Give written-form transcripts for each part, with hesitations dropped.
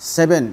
7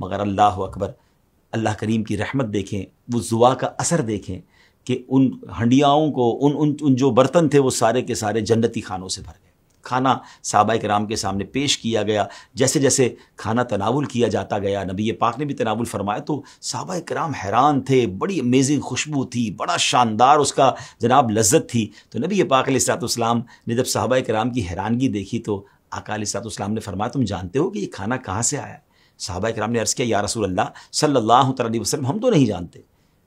مگر اللہ اکبر، اللہ کریم کی رحمت دیکھیں، وہ دعا کا اثر دیکھیں کہ ان ہنڈیاؤں کو، ان جو برتن تھے وہ سارے کے سارے جنتی کھانوں سے بھر گئے۔ کھانا صحابہ کرام کے سامنے پیش کیا گیا، جیسے جیسے کھانا تناول کیا جاتا گیا، نبی پاک نے بھی تناول فرمایا تو صحابہ کرام حیران تھے، بڑی امیزنگ خوشبو تھی، بڑا شاندار اس کا جناب لذت تھی۔ تو نبی پاک علیہ الصلوۃ والسلام نے جب صحابہ کرام کی حیرانگی دیکھی تو آقا علیہ الصلوۃ والسلام نے فرمایا تم جانتے ہو کہ یہ کھانا کہاں سے آیا ہے؟ صحابہ کرام نے عرض کیا یا رسول اللہ صلی اللہ علیہ وسلم ہم تو نہیں جانتے۔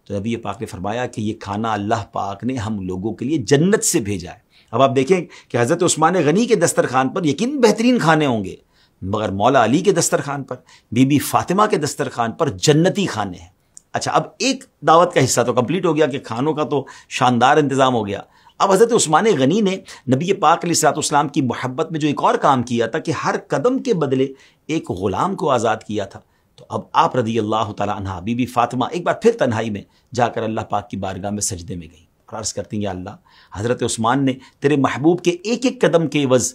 تو نبی پاک نے فرمایا کہ یہ کھانا اللہ پاک نے ہم لوگوں کے لیے جنت سے بھیجا ہے۔ اب آپ دیکھیں کہ حضرت عثمان غنی کے دسترخوان پر یقین بہترین کھانے ہوں گے، مگر مولا علی کے دسترخوان پر، بی بی فاطمہ کے دسترخوان پر جنتی کھانے ہیں۔ اچھا، اب ایک دعوت کا حصہ تو کمپلیٹ ہو گیا کہ کھانوں کا تو شاندار انتظام ہو گیا۔ اب حضرت عثمان غنی نے نبی پاک علیہ الصلوۃ والسلام کی محبت میں جو ایک اور کام کیا تھا کہ ہر قدم کے بدلے ایک غلام کو آزاد کیا تھا۔ تو اب آپ رضی اللہ تعالیٰ عنہ بی بی فاطمہ ایک بار پھر تنہائی میں جا کر اللہ پاک کی بارگاہ میں سجدے میں گئی اور عرض کرتی ہیں یا اللہ، حضرت عثمان نے تیرے محبوب کے ایک ایک قدم کے عوض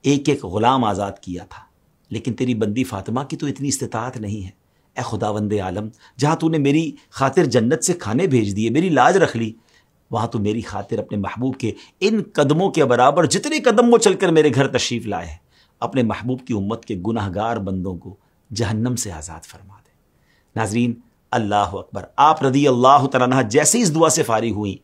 ایک ایک غلام آزاد کیا تھا، لیکن تیری بندی فاطمہ کی تو اتنی استطاعت نہیں ہے۔ اے خداوند عالم، جہاں تو نے میری خاطر جنت سے کھانے بھیج دیے، میری لاج رکھ لی، وہاں تو میری خاطر اپنے محبوب کے ان قدموں کے برابر جتنے قدم وہ چل کر میرے گھر تشریف لائے ہیں، اپنے محبوب کی امت کے گناہ گار بندوں کو جہنم سے آزاد فرما دے۔ ناظرین، اللہ اکبر، آپ رضی اللہ تعالیٰ عنہ جیسے اس دعا سے فارغ ہوئیں،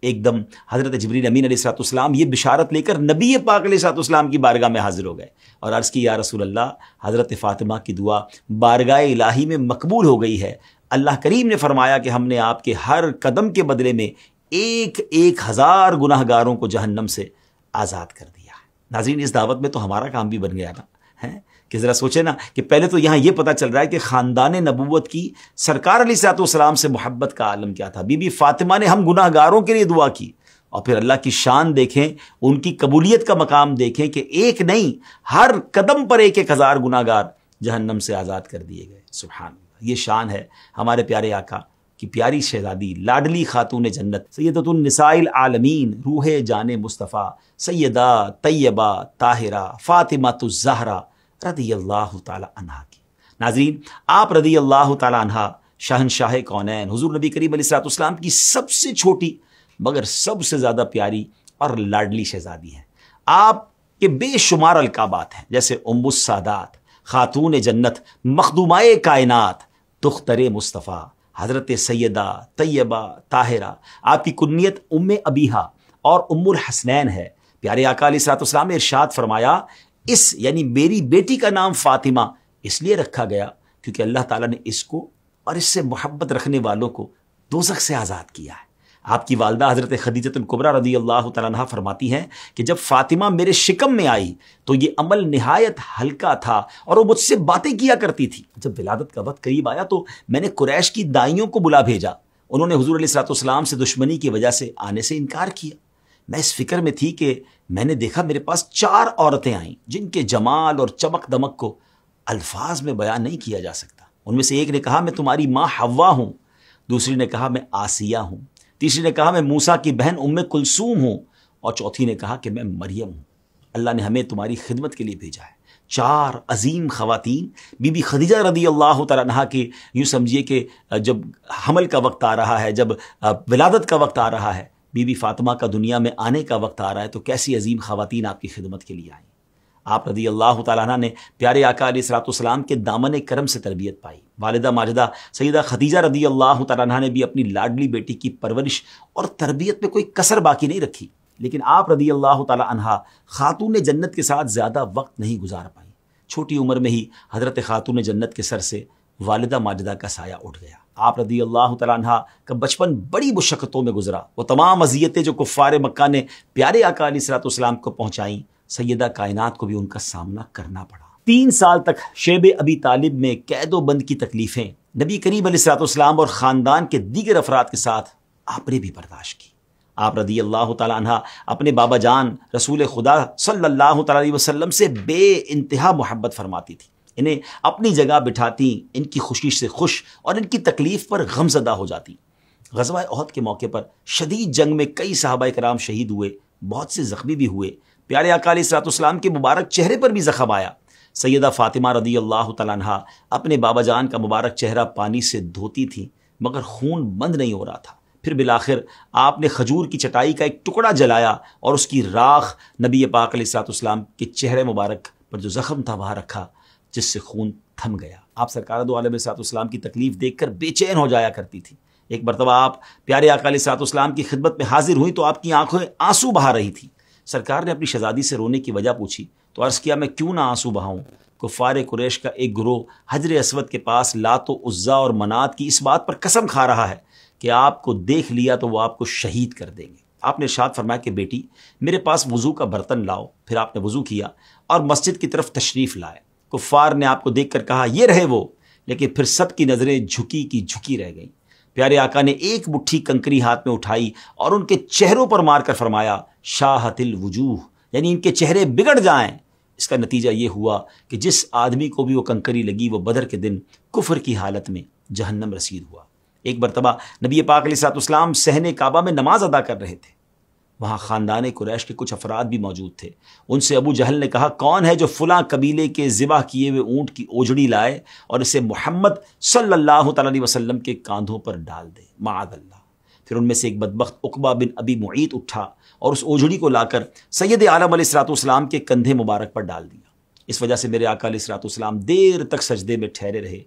ایک دم حضرت جبریل امین علیہ الصلوۃ والسلام یہ بشارت لے کر نبی پاک علیہ الصلوۃ والسلام کی بارگاہ میں حاضر ہو گئے اور عرض کی یا رسول اللہ، حضرت فاطمہ کی دعا بارگاہ الہی میں مقبول ہو گئی ہے۔ اللہ کریم نے فرمایا کہ ہم نے آپ کے ہر قدم کے بدلے میں ایک ایک ہزار گناہ گاروں کو جہنم سے آزاد کر دیا ہے۔ ناظرین، اس دعوت میں تو ہمارا کام بھی بن گیا نا، ہے کہ ذرا سوچے نا کہ پہلے تو یہاں یہ پتہ چل رہا ہے کہ خاندان نبوت کی سرکار علیہ الصلوۃ والسلام سے محبت کا عالم کیا تھا۔ بی بی فاطمہ نے ہم گناہ گاروں کے لیے دعا کی، اور پھر اللہ کی شان دیکھیں، ان کی قبولیت کا مقام دیکھیں کہ ایک نہیں، ہر قدم پر ایک ایک ہزار گناہ گار جہنم سے آزاد کر دیے گئے۔ سبحان اللہ، یہ شان ہے ہمارے پیارے آقا کی پیاری شہزادی، لاڈلی خاتون جنت، سیدۃ النساء العالمین، روح جان مصطفیٰ، سیدہ طیبہ طاہرہ فاطمہ الزہرا رضی اللہ تعالی عنہ کی۔ ناظرین، آپ رضی اللہ تعالی عنہ شہنشاہ کونین حضور نبی کریم علیہ الصلوۃ والسلام کی سب سے چھوٹی مگر سب سے زیادہ پیاری اور لاڈلی شہزادی ہیں۔ آپ کے بے شمار القابات ہیں، جیسے ام السادات، خاتون جنت، مخدومائے کائنات، دختر مصطفیٰ، حضرت سیدہ طیبہ طاہرہ۔ آپ کی کنیت ام ابیہا اور ام الحسنین ہے۔ پیارے آقا علیہ الصلوۃ والسلام نے ارشاد فرمایا، اس یعنی میری بیٹی کا نام فاطمہ اس لیے رکھا گیا کیونکہ اللہ تعالیٰ نے اس کو اور اس سے محبت رکھنے والوں کو دوزخ سے آزاد کیا ہے۔ آپ کی والدہ حضرت خدیجہ الکبریٰ رضی اللہ تعالیٰ عنہ فرماتی ہیں کہ جب فاطمہ میرے شکم میں آئی تو یہ عمل نہایت ہلکا تھا اور وہ مجھ سے باتیں کیا کرتی تھی۔ جب ولادت کا وقت قریب آیا تو میں نے قریش کی دائیوں کو بلا بھیجا، انہوں نے حضور علیہ الصلوۃ والسلام سے دشمنی کی وجہ سے آنے سے انکار کیا۔ میں اس فکر میں تھی کہ میں نے دیکھا میرے پاس 4 عورتیں آئیں جن کے جمال اور چمک دمک کو الفاظ میں بیان نہیں کیا جا سکتا۔ ان میں سے ایک نے کہا میں تمہاری ماں حوا ہوں، دوسری نے کہا میں آسیہ ہوں، تیسری نے کہا میں موسیٰ کی بہن ام کلثوم ہوں، اور چوتھی نے کہا کہ میں مریم ہوں۔ اللہ نے ہمیں تمہاری خدمت کے لیے بھیجا ہے۔ 4 عظیم خواتین، بی بی خدیجہ رضی اللہ تعالیٰ عنہ کی، یوں سمجھیے کہ جب حمل کا وقت آ رہا ہے، جب ولادت کا وقت آ رہا ہے، بی بی فاطمہ کا دنیا میں آنے کا وقت آ رہا ہے، تو کیسی عظیم خواتین آپ کی خدمت کے لیے آئیں۔ آپ رضی اللہ تعالیٰ عنہ نے پیارے آقا علیہ الصلوۃ والسلام کے دامن کرم سے تربیت پائی۔ والدہ ماجدہ سیدہ خدیجہ رضی اللہ تعالیٰ عنہ نے بھی اپنی لاڈلی بیٹی کی پرورش اور تربیت میں کوئی کسر باقی نہیں رکھی، لیکن آپ رضی اللہ تعالیٰ عنہ خاتون جنت کے ساتھ زیادہ وقت نہیں گزار پائیں۔ چھوٹی عمر میں ہی حضرت خاتون جنت کے سر سے والدہ ماجدہ کا سایہ اٹھ گیا۔ آپ رضی اللہ تعالیٰ عنہ کا بچپن بڑی مشقتوں میں گزرا۔ وہ تمام اذیتیں جو کفار مکہ نے پیارے آقا علیہ الصلوۃ والسلام کو پہنچائیں، سیدہ کائنات کو بھی ان کا سامنا کرنا پڑا۔ 3 سال تک شیب ابی طالب میں قید و بند کی تکلیفیں نبی کریم علیہ الصلوۃ والسلام اور خاندان کے دیگر افراد کے ساتھ آپ نے بھی برداشت کی۔ آپ رضی اللہ تعالیٰ عنہ اپنے بابا جان رسول خدا صلی اللہ تعالیٰ علیہ وسلم سے بے انتہا محبت فرماتی تھی، انہیں اپنی جگہ بٹھاتی، ان کی خوشی سے خوش اور ان کی تکلیف پر غمزدہ ہو جاتی۔ غزوہ احد کے موقع پر شدید جنگ میں کئی صحابہ کرام شہید ہوئے، بہت سے زخمی بھی ہوئے۔ پیارے آقا علیہ الصلوۃ والسلام کے مبارک چہرے پر بھی زخم آیا۔ سیدہ فاطمہ رضی اللہ تعالیٰ عنہا اپنے بابا جان کا مبارک چہرہ پانی سے دھوتی تھیں، مگر خون بند نہیں ہو رہا تھا۔ پھر بالآخر آپ نے کھجور کی چٹائی کا ایک ٹکڑا جلایا اور اس کی راکھ نبی پاک علیہ الصلوۃ والسلام کے چہرے مبارک پر جو زخم تھا وہاں رکھا، جس سے خون تھم گیا۔ آپ سرکار دو عالم علیہ الصلوۃ والسلام کی تکلیف دیکھ کر بے چین ہو جایا کرتی تھی۔ ایک مرتبہ آپ پیارے آقا علیہ الصلوۃ والسلام کی خدمت میں حاضر ہوئی تو آپ کی آنکھیں آنسو بہا رہی تھیں۔ سرکار نے اپنی شہزادی سے رونے کی وجہ پوچھی تو عرض کیا، میں کیوں نہ آنسو بہاؤں؟ کفار قریش کا ایک گروہ حجر اسود کے پاس لات و عزا اور منات کی اس بات پر قسم کھا رہا ہے کہ آپ کو دیکھ لیا تو وہ آپ کو شہید کر دیں گے۔ آپ نے ارشاد فرمایا کہ بیٹی میرے پاس وضو کا برتن لاؤ۔ پھر آپ نے وضو کیا اور مسجد کی طرف تشریف لائے۔ کفار نے آپ کو دیکھ کر کہا یہ رہے وہ، لیکن پھر سب کی نظریں جھکی کی جھکی رہ گئیں۔ پیارے آقا نے ایک مٹھی کنکری ہاتھ میں اٹھائی اور ان کے چہروں پر مار کر فرمایا شاہت الوجوہ، یعنی ان کے چہرے بگڑ جائیں۔ اس کا نتیجہ یہ ہوا کہ جس آدمی کو بھی وہ کنکری لگی وہ بدر کے دن کفر کی حالت میں جہنم رسید ہوا۔ ایک مرتبہ نبی پاک علیہ الصلوۃ والسلام صحن کعبہ میں نماز ادا کر رہے تھے۔ وہاں خاندان قریش کے کچھ افراد بھی موجود تھے۔ ان سے ابو جہل نے کہا، کون ہے جو فلاں قبیلے کے ذبح کیے ہوئے اونٹ کی اوجڑی لائے اور اسے محمد صلی اللہ تعالیٰ علیہ وسلم کے کاندھوں پر ڈال دے؟ معاذ اللہ۔ پھر ان میں سے ایک بدبخت عقبہ بن ابی معیط اٹھا اور اس اوجڑی کو لا کر سید عالم علیہ الصلوۃ والسلام کے کندھے مبارک پر ڈال دیا۔ اس وجہ سے میرے آقا علیہ الصلوۃ والسلام دیر تک سجدے میں ٹھہرے رہے۔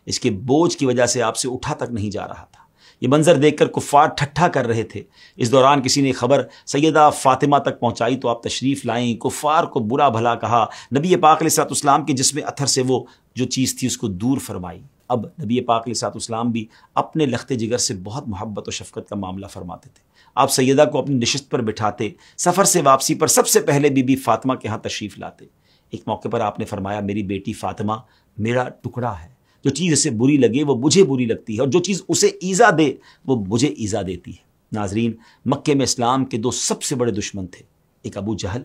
اس کے بوجھ کی وجہ سے آپ سے اٹھا تک نہیں جا رہا تھا۔ یہ منظر دیکھ کر کفار ٹھٹھا کر رہے تھے۔ اس دوران کسی نے خبر سیدہ فاطمہ تک پہنچائی تو آپ تشریف لائیں، کفار کو برا بھلا کہا، نبی پاک علیہ الصلوۃ والسلام کے جسم اطہر سے وہ جو چیز تھی اس کو دور فرمائی۔ اب نبی پاک علیہ الصلوۃ والسلام بھی اپنے لخت جگر سے بہت محبت و شفقت کا معاملہ فرماتے تھے۔ آپ سیدہ کو اپنی نشست پر بٹھاتے، سفر سے واپسی پر سب سے پہلے بی بی فاطمہ کے ہاں تشریف لاتے۔ ایک موقع پر آپ نے فرمایا، میری بیٹی فاطمہ میرا ٹکڑا ہے، جو چیز اسے بری لگے وہ مجھے بری لگتی ہے اور جو چیز اسے ایذا دے وہ مجھے ایذا دیتی ہے۔ ناظرین، مکے میں اسلام کے دو سب سے بڑے دشمن تھے، ایک ابو جہل،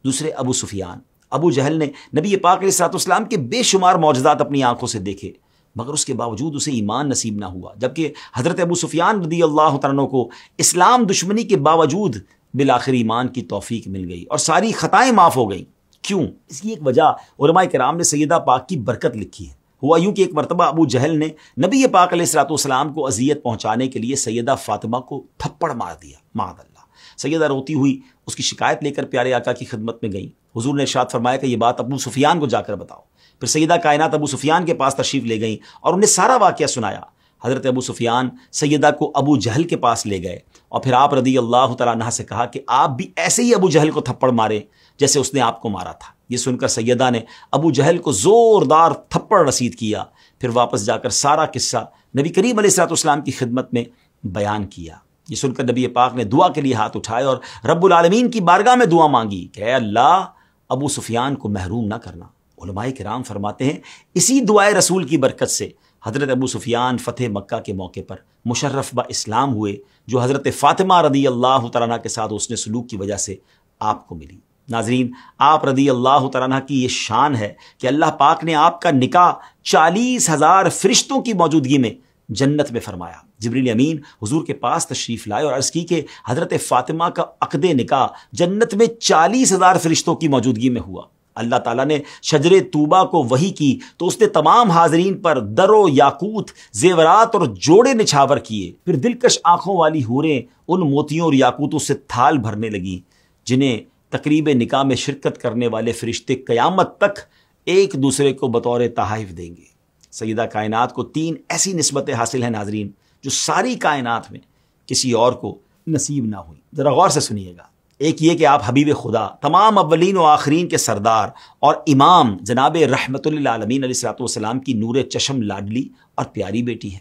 دوسرے ابو سفیان۔ ابو جہل نے نبی پاک علیہ الصلوۃ والسلام کے بے شمار معجزات اپنی آنکھوں سے دیکھے، مگر اس کے باوجود اسے ایمان نصیب نہ ہوا، جبکہ حضرت ابو سفیان رضی اللہ تعالیٰ عنہ کو اسلام دشمنی کے باوجود بالآخر ایمان کی توفیق مل گئی اور ساری خطائیں معاف ہو گئیں۔ کیوں؟ اس کی ایک وجہ علماء کرام نے سیدہ پاک کی برکت لکھی ہے۔ ہوا یوں کہ ایک مرتبہ ابو جہل نے نبی پاک علیہ الصلوۃ والسلام کو اذیت پہنچانے کے لیے سیدہ فاطمہ کو تھپڑ مار دیا، معاذ اللہ۔ سیدہ روتی ہوئی اس کی شکایت لے کر پیارے آقا کی خدمت میں گئیں۔ حضور نے ارشاد فرمایا کہ یہ بات ابو سفیان کو جا کر بتاؤ۔ پھر سیدہ کائنات ابو سفیان کے پاس تشریف لے گئیں اور انہیں سارا واقعہ سنایا۔ حضرت ابو سفیان سیدہ کو ابو جہل کے پاس لے گئے اور پھر آپ رضی اللہ تعالیٰ عنہ سے کہا کہ آپ بھی ایسے ہی ابو جہل کو تھپڑ مارے جیسے اس نے آپ کو مارا تھا۔ یہ سن کر سیدہ نے ابو جہل کو زوردار تھپڑ رسید کیا، پھر واپس جا کر سارا قصہ نبی کریم علیہ الصلوۃ والسلام کی خدمت میں بیان کیا۔ یہ سن کر نبی پاک نے دعا کے لیے ہاتھ اٹھائے اور رب العالمین کی بارگاہ میں دعا مانگی کہ اے اللہ ابو سفیان کو محروم نہ کرنا۔ علماء کرام فرماتے ہیں اسی دعائے رسول کی برکت سے حضرت ابو سفیان فتح مکہ کے موقع پر مشرف با اسلام ہوئے، جو حضرت فاطمہ رضی اللہ تعالیٰ عنہ کے ساتھ حسن سلوک کی وجہ سے آپ کو ملی۔ ناظرین، آپ رضی اللہ تعالیٰ عنہ کی یہ شان ہے کہ اللہ پاک نے آپ کا نکاح 40,000 فرشتوں کی موجودگی میں جنت میں فرمایا۔ جبریل امین حضور کے پاس تشریف لائے اور عرض کی کہ حضرت فاطمہ کا عقد نکاح جنت میں 40,000 فرشتوں کی موجودگی میں ہوا۔ اللہ تعالیٰ نے شجر طوبہ کو وحی کی تو اس نے تمام حاضرین پر در و یاقوت، زیورات اور جوڑے نچھاور کیے۔ پھر دلکش آنکھوں والی حوریں ان موتیوں اور یاقوتوں سے تھال بھرنے لگیں جنہیں تقریب نکاح میں شرکت کرنے والے فرشتے قیامت تک ایک دوسرے کو بطور تحائف دیں گے۔ سیدہ کائنات کو 3 ایسی نسبتیں حاصل ہیں ناظرین جو ساری کائنات میں کسی اور کو نصیب نہ ہوئی۔ ذرا غور سے سنیے گا۔ ایک یہ کہ آپ حبیب خدا، تمام اولین و آخرین کے سردار اور امام جناب رحمت للعالمین علیہ الصلوۃ والسلام کی نور چشم لاڈلی اور پیاری بیٹی ہیں۔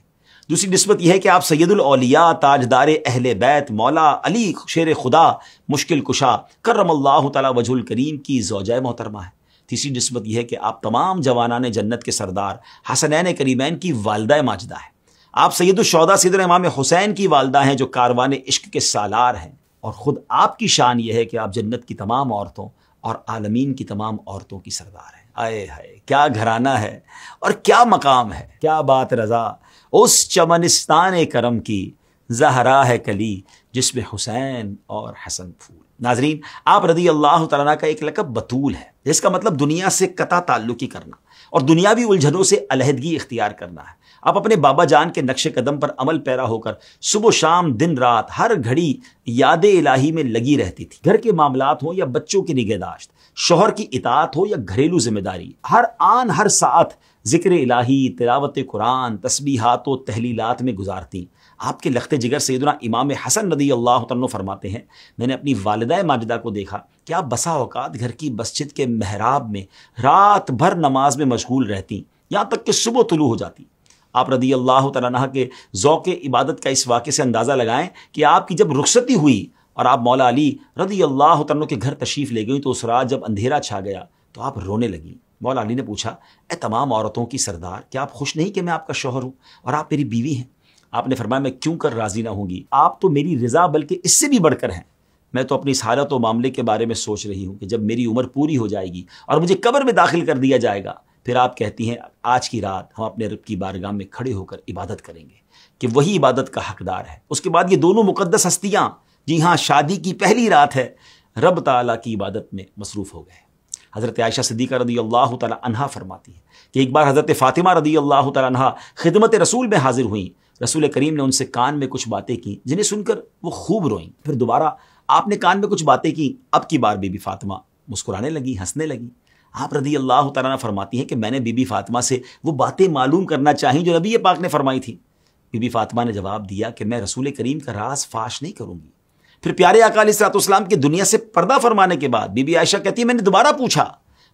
دوسری نسبت یہ ہے کہ آپ سید الاولیاء، تاجدار اہل بیت، مولا علی شیر خدا، مشکل کشا کرم اللہ تعالی وجہ الکریم کی زوجہ محترمہ ہیں۔ تیسری نسبت یہ ہے کہ آپ تمام جوانان جنت کے سردار حسنین کریمین کی والدہ ماجدہ ہیں۔ آپ سید الشہداء سیدنا امام حسین کی والدہ ہیں جو کاروان عشق کے سالار ہیں، اور خود آپ کی شان یہ ہے کہ آپ جنت کی تمام عورتوں اور عالمین کی تمام عورتوں کی سردار ہیں۔ آئے ہائے، کیا گھرانہ ہے اور کیا مقام ہے، کیا بات رضا اس چمنستان کرم کی، زہرا ہے کلی جس میں حسین اور حسن پھول۔ ناظرین، آپ رضی اللہ تعالیٰ عنہ کا ایک لقب بطول ہے۔ جس کا مطلب دنیا سے قطع تعلقی کرنا اور دنیاوی الجھنوں سے علیحدگی اختیار کرنا ہے۔ آپ اپنے بابا جان کے نقش قدم پر عمل پیرا ہو کر صبح و شام دن رات ہر گھڑی یاد الہی میں لگی رہتی تھی۔ گھر کے معاملات ہوں یا بچوں کی نگہداشت، شوہر کی اطاعت ہو یا گھریلو ذمہ داری، ہر آن ہر ساعت ذکر الہی، تلاوت قرآن، تسبیحات و تحلیلات میں گزارتی۔ آپ کے لخت جگر سیدنا امام حسن رضی اللہ عنہ فرماتے ہیں، میں نے اپنی والدہ ماجدہ کو دیکھا کہ آپ بسا اوقات گھر کی مسجد کے محراب میں رات بھر نماز میں مشغول رہتی، یہاں تک کہ صبح طلوع ہو جاتی۔ آپ رضی اللہ تعالیٰ عنہ کے ذوق عبادت کا اس واقعے سے اندازہ لگائیں کہ آپ کی جب رخصتی ہوئی اور آپ مولا علی رضی اللہ تعالیٰ عنہ کے گھر تشریف لے گئیں تو اس رات جب اندھیرا چھا گیا تو آپ رونے لگیں۔ مولا علی نے پوچھا، اے تمام عورتوں کی سردار، کیا آپ خوش نہیں کہ میں آپ کا شوہر ہوں اور آپ میری بیوی ہیں؟ آپ نے فرمایا، میں کیوں کر راضی نہ ہوں گی، آپ تو میری رضا بلکہ اس سے بھی بڑھ کر ہیں۔ میں تو اپنی اس حالت و معاملے کے بارے میں سوچ رہی ہوں کہ جب میری عمر پوری ہو جائے گی اور مجھے قبر میں داخل کر دیا جائے گا، پھر آپ کہتی ہیں آج کی رات ہم اپنے رب کی بارگاہ میں کھڑے ہو کر عبادت کریں گے کہ وہی عبادت کا حقدار ہے۔ اس کے بعد یہ دونوں مقدس ہستیاں، جی ہاں شادی کی پہلی رات ہے، رب تعالیٰ کی عبادت میں مصروف ہو گئے۔ حضرت عائشہ صدیقہ رضی اللہ تعالیٰ عنہا فرماتی ہے کہ ایک بار حضرت فاطمہ رضی اللہ تعالیٰ عنہا خدمت رسول میں حاضر ہوئیں۔ رسول کریم نے ان سے کان میں کچھ باتیں کی جنہیں سن کر وہ خوب روئیں۔ پھر دوبارہ آپ نے کان میں کچھ باتیں کی، اب کی بار بی بی فاطمہ مسکرانے لگی، ہنسنے لگی۔ آپ رضی اللہ تعالیٰ عنہ فرماتی ہیں کہ میں نے بی بی فاطمہ سے وہ باتیں معلوم کرنا چاہیں جو نبی پاک نے فرمائی تھی۔ بی بی فاطمہ نے جواب دیا کہ میں رسول کریم کا راز فاش نہیں کروں گی۔ پھر پیارے آقا علیہ الصلوۃ والسلام کی دنیا سے پردہ فرمانے کے بعد بی بی عائشہ کہتی ہے میں نے دوبارہ پوچھا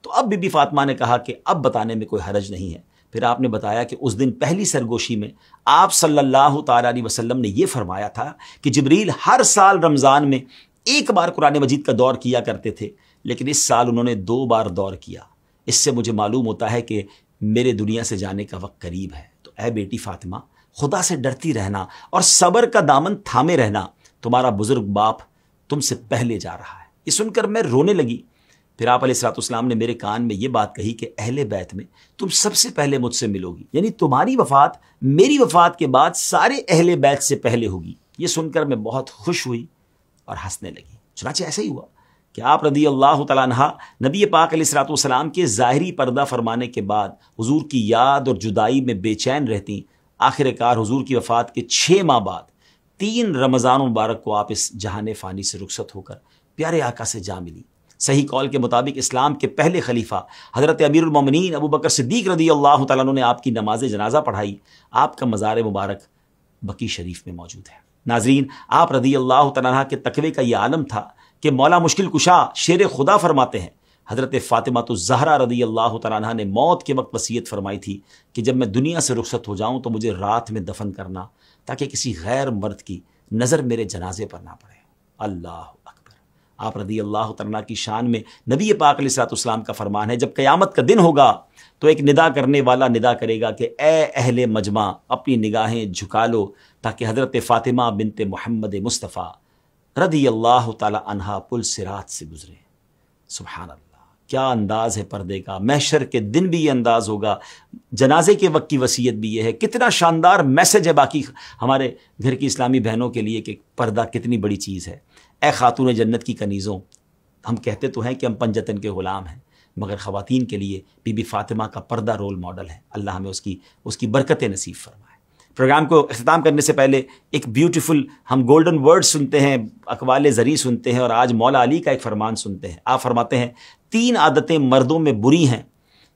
تو اب بی بی فاطمہ نے کہا کہ اب بتانے میں کوئی حرج نہیں ہے۔ پھر آپ نے بتایا کہ اس دن پہلی سرگوشی میں آپ صلی اللہ تعالیٰ علیہ وسلم نے یہ فرمایا تھا کہ جبریل ہر سال رمضان میں ایک بار قرآن مجید کا دور کیا کرتے تھے، لیکن اس سال انہوں نے 2 بار دور کیا۔ اس سے مجھے معلوم ہوتا ہے کہ میرے دنیا سے جانے کا وقت قریب ہے۔ تو اے بیٹی فاطمہ، خدا سے ڈرتی رہنا اور صبر کا دامن تھامے رہنا، تمہارا بزرگ باپ تم سے پہلے جا رہا ہے۔ یہ سن کر میں رونے لگی۔ پھر آپ علیہ الصلوۃ والسلام نے میرے کان میں یہ بات کہی کہ اہل بیت میں تم سب سے پہلے مجھ سے ملو گی، یعنی تمہاری وفات میری وفات کے بعد سارے اہل بیت سے پہلے ہوگی۔ یہ سن کر میں بہت خوش ہوئی اور ہنسنے لگی۔ چنانچہ ایسا ہی ہوا کہ آپ رضی اللہ تعالیٰ عنہ نبی پاک علیہ الصلوۃ والسلام کے ظاہری پردہ فرمانے کے بعد حضور کی یاد اور جدائی میں بے چین رہتی۔ آخر کار حضور کی وفات کے 6 ماہ بعد 3 رمضان مبارک کو آپ اس جہان فانی سے رخصت ہو کر پیارے آقا سے جا ملی۔ صحیح قول کے مطابق اسلام کے پہلے خلیفہ حضرت امیر المومنین ابو بکر صدیق رضی اللہ تعالیٰ عنہ نے آپ کی نماز جنازہ پڑھائی۔ آپ کا مزار مبارک بقیع شریف میں موجود ہے۔ ناظرین، آپ رضی اللہ تعالیٰ عنہ کے تقوی کا یہ عالم تھا کہ مولا مشکل کشا شیر خدا فرماتے ہیں، حضرت فاطمہ الزہرا رضی اللہ تعالیٰ عنہ نے موت کے وقت وصیت فرمائی تھی کہ جب میں دنیا سے رخصت ہو جاؤں تو مجھے رات میں دفن کرنا تاکہ کسی غیر مرد کی نظر میرے جنازے پر نہ پڑے۔ اللہ اکبر۔ آپ رضی اللہ تعالیٰ کی شان میں نبی پاک علیہ الصلوۃ والسلام کا فرمان ہے، جب قیامت کا دن ہوگا تو ایک ندا کرنے والا ندا کرے گا کہ اے اہل مجمع، اپنی نگاہیں جھکا لو تاکہ حضرت فاطمہ بنت محمد مصطفیٰ رضی اللہ تعالی عنہا پل صراط سے گزرے۔ سبحان اللہ، کیا انداز ہے پردے کا۔ محشر کے دن بھی یہ انداز ہوگا، جنازے کے وقت کی وصیت بھی یہ ہے۔ کتنا شاندار میسج ہے باقی ہمارے گھر کی اسلامی بہنوں کے لیے کہ پردہ کتنی بڑی چیز ہے۔ اے خاتون جنت کی کنیزوں، ہم کہتے تو ہیں کہ ہم پنجتن کے غلام ہیں، مگر خواتین کے لیے بی بی فاطمہ کا پردہ رول ماڈل ہے۔ اللہ ہمیں اس کی برکت نصیب فرمائے۔ پروگرام کو اختتام کرنے سے پہلے ایک بیوٹیفل ہم گولڈن ورڈ سنتے ہیں، اقوال زری سنتے ہیں، اور آج مولا علی کا ایک فرمان سنتے ہیں۔ آپ فرماتے ہیں 3 عادتیں مردوں میں بری ہیں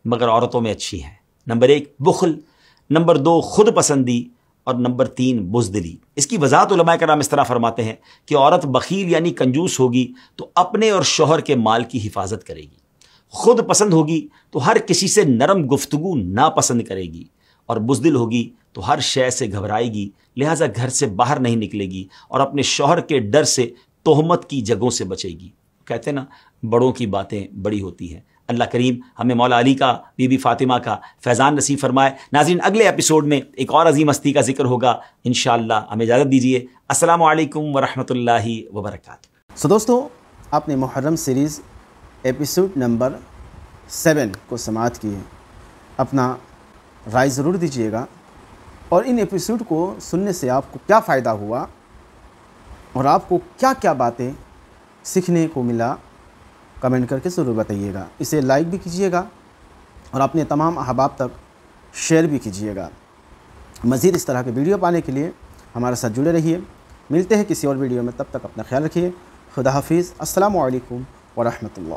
مگر عورتوں میں اچھی ہیں۔ نمبر 1 بخل، نمبر 2 خود پسندی، اور نمبر 3 بزدلی۔ اس کی وضاحت علماء کرام اس طرح فرماتے ہیں کہ عورت بخیل یعنی کنجوس ہوگی تو اپنے اور شوہر کے مال کی حفاظت کرے گی، خود پسند ہوگی تو ہر کسی سے نرم گفتگو ناپسند کرے گی، اور بزدل ہوگی تو ہر شے سے گھبرائے گی، لہٰذا گھر سے باہر نہیں نکلے گی اور اپنے شوہر کے ڈر سے تہمت کی جگہوں سے بچے گی۔ کہتے ہیں نا، بڑوں کی باتیں بڑی ہوتی ہیں۔ اللہ کریم ہمیں مولا علی کا، بی بی فاطمہ کا فیضان نصیب فرمائے۔ ناظرین، اگلے ایپیسوڈ میں ایک اور عظیم ہستی کا ذکر ہوگا انشاءاللہ۔ ہمیں اجازت دیجیے۔ السلام علیکم ورحمۃ اللہ وبرکاتہ۔ دوستو، آپ نے محرم سیریز ایپیسوڈ نمبر 7 کو سماعت کی ہے۔ اپنا رائے ضرور دیجیے گا، اور ان ایپیسوڈ کو سننے سے آپ کو کیا فائدہ ہوا اور آپ کو کیا کیا باتیں سیکھنے کو ملا، کمنٹ کر کے ضرور بتائیے گا. اسے لائک بھی کیجیے گا اور اپنے تمام احباب تک شیئر بھی کیجیے گا. مزید اس طرح کے ویڈیو پانے کے لیے ہمارے ساتھ جڑے رہیے. ملتے ہیں کسی اور ویڈیو میں، تب تک اپنا خیال رکھیے. خدا حافظ. السلام علیکم ورحمۃ اللہ.